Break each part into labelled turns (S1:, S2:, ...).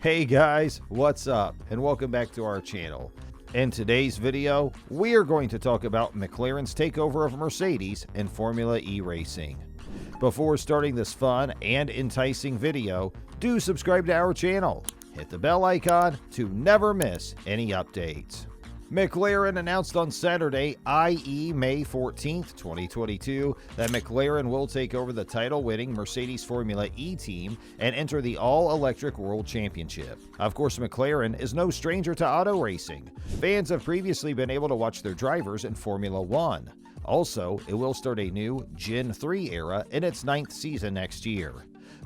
S1: Hey guys, what's up? And welcome back to our channel. In today's video, we are going to talk about McLaren's takeover of Mercedes in Formula E racing. Before starting this fun and enticing video, do subscribe to our channel. Hit the bell icon to never miss any updates. McLaren announced on Saturday, i.e. May 14th, 2022, that McLaren will take over the title-winning Mercedes Formula E team and enter the all-electric World Championship. Of course, McLaren is no stranger to auto racing. Fans have previously been able to watch their drivers in Formula One. Also, it will start a new Gen 3 era in its 9th season next year.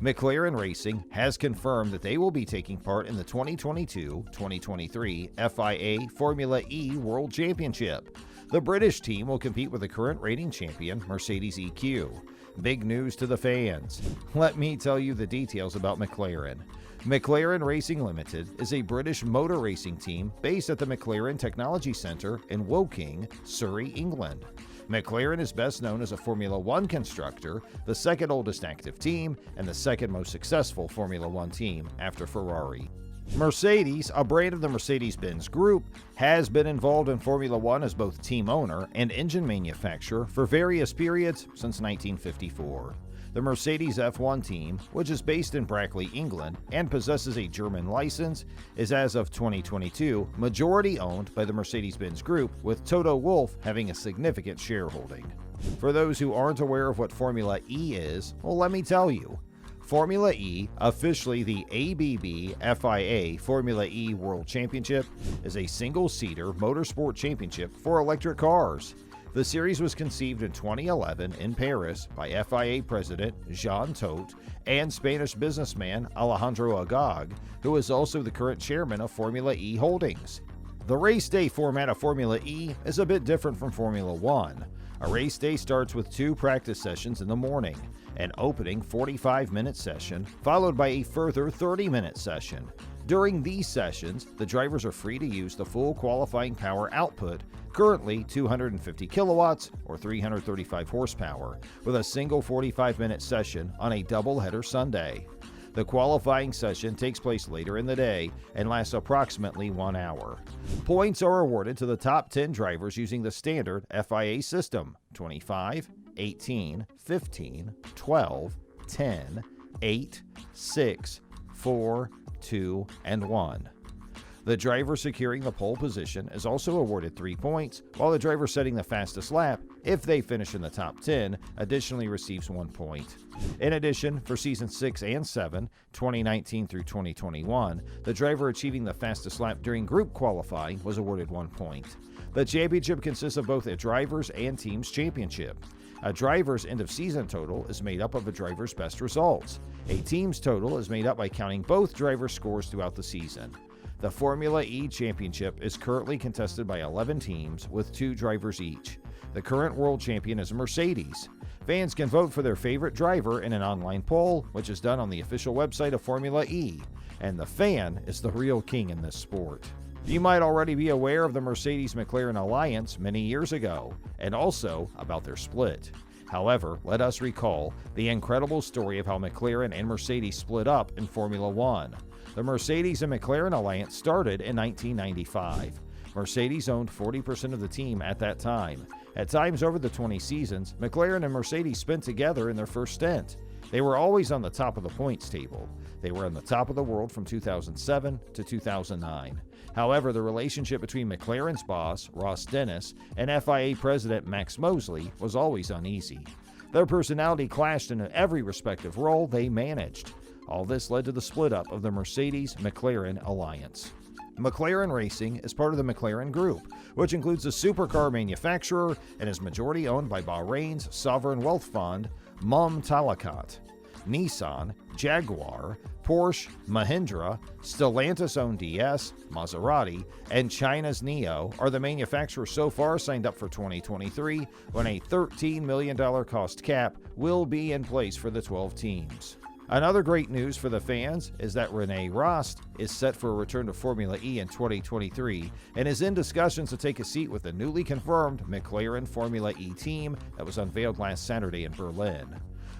S1: McLaren Racing has confirmed that they will be taking part in the 2022-2023 FIA Formula E World Championship. The British team will compete with the current reigning champion, Mercedes EQ. Big news to the fans. Let me tell you the details about McLaren. McLaren Racing Limited is a British motor racing team based at the McLaren Technology Centre in Woking, Surrey, England. McLaren is best known as a Formula One constructor, the second oldest active team, and the second most successful Formula One team after Ferrari. Mercedes, a brand of the Mercedes-Benz Group, has been involved in Formula One as both team owner and engine manufacturer for various periods since 1954. The Mercedes F1 team, which is based in Brackley, England, and possesses a German license, is as of 2022 majority owned by the Mercedes-Benz Group, with Toto Wolff having a significant shareholding. For those who aren't aware of what Formula E is, well, let me tell you. Formula E, officially the ABB FIA Formula E World Championship, is a single-seater motorsport championship for electric cars. The series was conceived in 2011 in Paris by FIA President Jean Todt and Spanish businessman Alejandro Agag, who is also the current chairman of Formula E Holdings. The race day format of Formula E is a bit different from Formula One. A race day starts with 2 practice sessions in the morning, an opening 45-minute session, followed by a further 30-minute session. During these sessions, the drivers are free to use the full qualifying power output, currently 250 kilowatts or 335 horsepower, with a single 45-minute session on a doubleheader Sunday. The qualifying session takes place later in the day and lasts approximately 1 hour. Points are awarded to the top 10 drivers using the standard FIA system: 25, 18, 15, 12, 10, 8, 6, 4, 2, and 1. The driver securing the pole position is also awarded 3 points, while the driver setting the fastest lap, if they finish in the top 10, additionally receives 1 point. In addition, for Season 6 and 7, 2019 through 2021, the driver achieving the fastest lap during group qualifying was awarded 1 point. The championship consists of both a driver's and team's championship. A driver's end-of-season total is made up of a driver's best results. A team's total is made up by counting both drivers' scores throughout the season. The Formula E Championship is currently contested by 11 teams with 2 drivers each. The current world champion is Mercedes. Fans can vote for their favorite driver in an online poll, which is done on the official website of Formula E, and the fan is the real king in this sport. You might already be aware of the Mercedes-McLaren alliance many years ago, and also about their split. However, let us recall the incredible story of how McLaren and Mercedes split up in Formula One. The Mercedes and McLaren alliance started in 1995. Mercedes owned 40% of the team at that time. At times over the 20 seasons, McLaren and Mercedes spent together in their first stint. They were always on the top of the points table. They were on the top of the world from 2007 to 2009. However, the relationship between McLaren's boss, Ross Dennis, and FIA president Max Mosley was always uneasy. Their personality clashed in every respective role they managed. All this led to the split up of the Mercedes-McLaren alliance. McLaren Racing is part of the McLaren Group, which includes the supercar manufacturer and is majority owned by Bahrain's sovereign wealth fund, Mumtalakat. Nissan, Jaguar, Porsche, Mahindra, Stellantis-owned DS, Maserati, and China's NIO are the manufacturers so far signed up for 2023, when a $13 million cost cap will be in place for the 12 teams. Another great news for the fans is that Rene Rast is set for a return to Formula E in 2023 and is in discussions to take a seat with the newly confirmed McLaren Formula E team that was unveiled last Saturday in Berlin.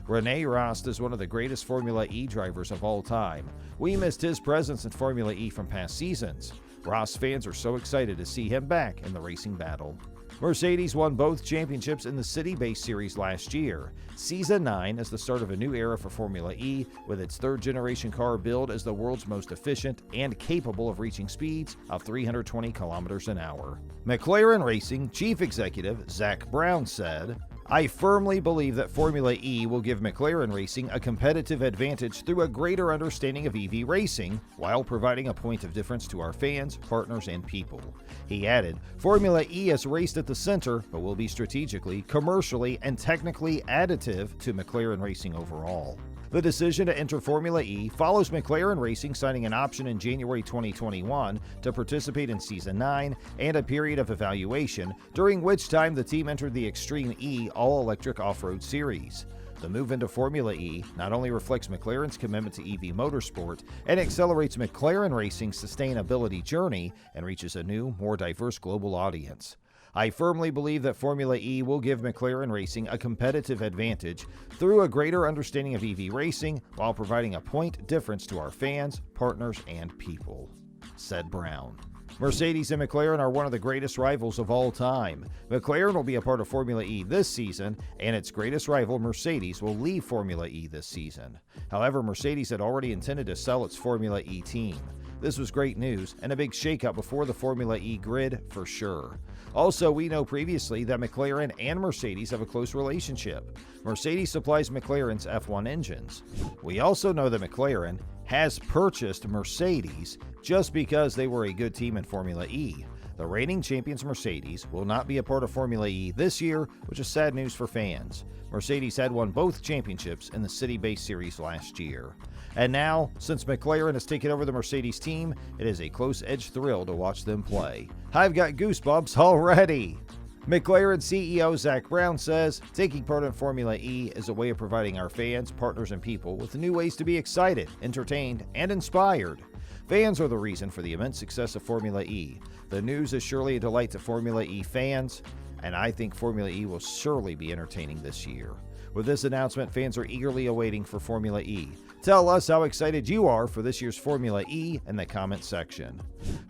S1: Rene Rast is one of the greatest Formula E drivers of all time. We missed his presence in Formula E from past seasons. Rast fans are so excited to see him back in the racing battle. Mercedes won both championships in the city-based series last year. Season 9 is the start of a new era for Formula E, with its third-generation car billed as the world's most efficient and capable of reaching speeds of 320 kilometers an hour. McLaren Racing Chief Executive Zak Brown said, "I firmly believe that Formula E will give McLaren Racing a competitive advantage through a greater understanding of EV racing, while providing a point of difference to our fans, partners, and people." He added, "Formula E is raced at the center, but will be strategically, commercially, and technically additive to McLaren Racing overall." The decision to enter Formula E follows McLaren Racing signing an option in January 2021 to participate in Season 9 and a period of evaluation, during which time the team entered the Extreme E all-electric off-road series. The move into Formula E not only reflects McLaren's commitment to EV motorsport and accelerates McLaren Racing's sustainability journey and reaches a new, more diverse global audience. "I firmly believe that Formula E will give McLaren Racing a competitive advantage through a greater understanding of EV racing, while providing a point difference to our fans, partners, and people," said Brown. Mercedes and McLaren are one of the greatest rivals of all time. McLaren will be a part of Formula E this season, and its greatest rival, Mercedes, will leave Formula E this season. However, Mercedes had already intended to sell its Formula E team. This was great news and a big shakeup before the Formula E grid for sure. Also, we know previously that McLaren and Mercedes have a close relationship. Mercedes supplies McLaren's F1 engines. We also know that McLaren has purchased Mercedes just because they were a good team in Formula E. The reigning champions Mercedes will not be a part of Formula E this year, which is sad news for fans. Mercedes had won both championships in the city-based series last year. And now, since McLaren has taken over the Mercedes team, it is a close-edged thrill to watch them play. I've got goosebumps already! McLaren CEO Zak Brown says, "Taking part in Formula E is a way of providing our fans, partners, and people with new ways to be excited, entertained, and inspired. Fans are the reason for the immense success of Formula E. The news is surely a delight to Formula E fans, and I think Formula E will surely be entertaining this year." With this announcement, fans are eagerly awaiting for Formula E. Tell us how excited you are for this year's Formula E in the comment section.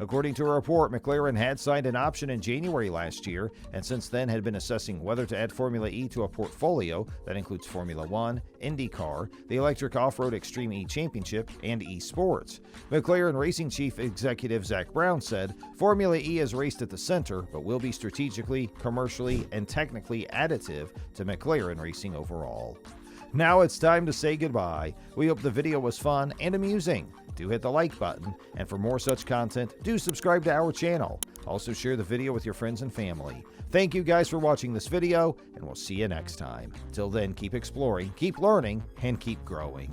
S1: According to a report, McLaren had signed an option in January last year, and since then had been assessing whether to add Formula E to a portfolio that includes Formula 1, IndyCar, the Electric Off-Road Extreme E Championship, and eSports. McLaren Racing Chief Executive Zak Brown said, "Formula E is raced at the center, but will be strategically, commercially, and technically additive to McLaren Racing overall." Now it's time to say goodbye. We hope the video was fun and amusing. Do hit the like button, and for more such content, do subscribe to our channel. Also share the video with your friends and family. Thank you guys for watching this video, and we'll see you next time. Till then, keep exploring, keep learning, and keep growing.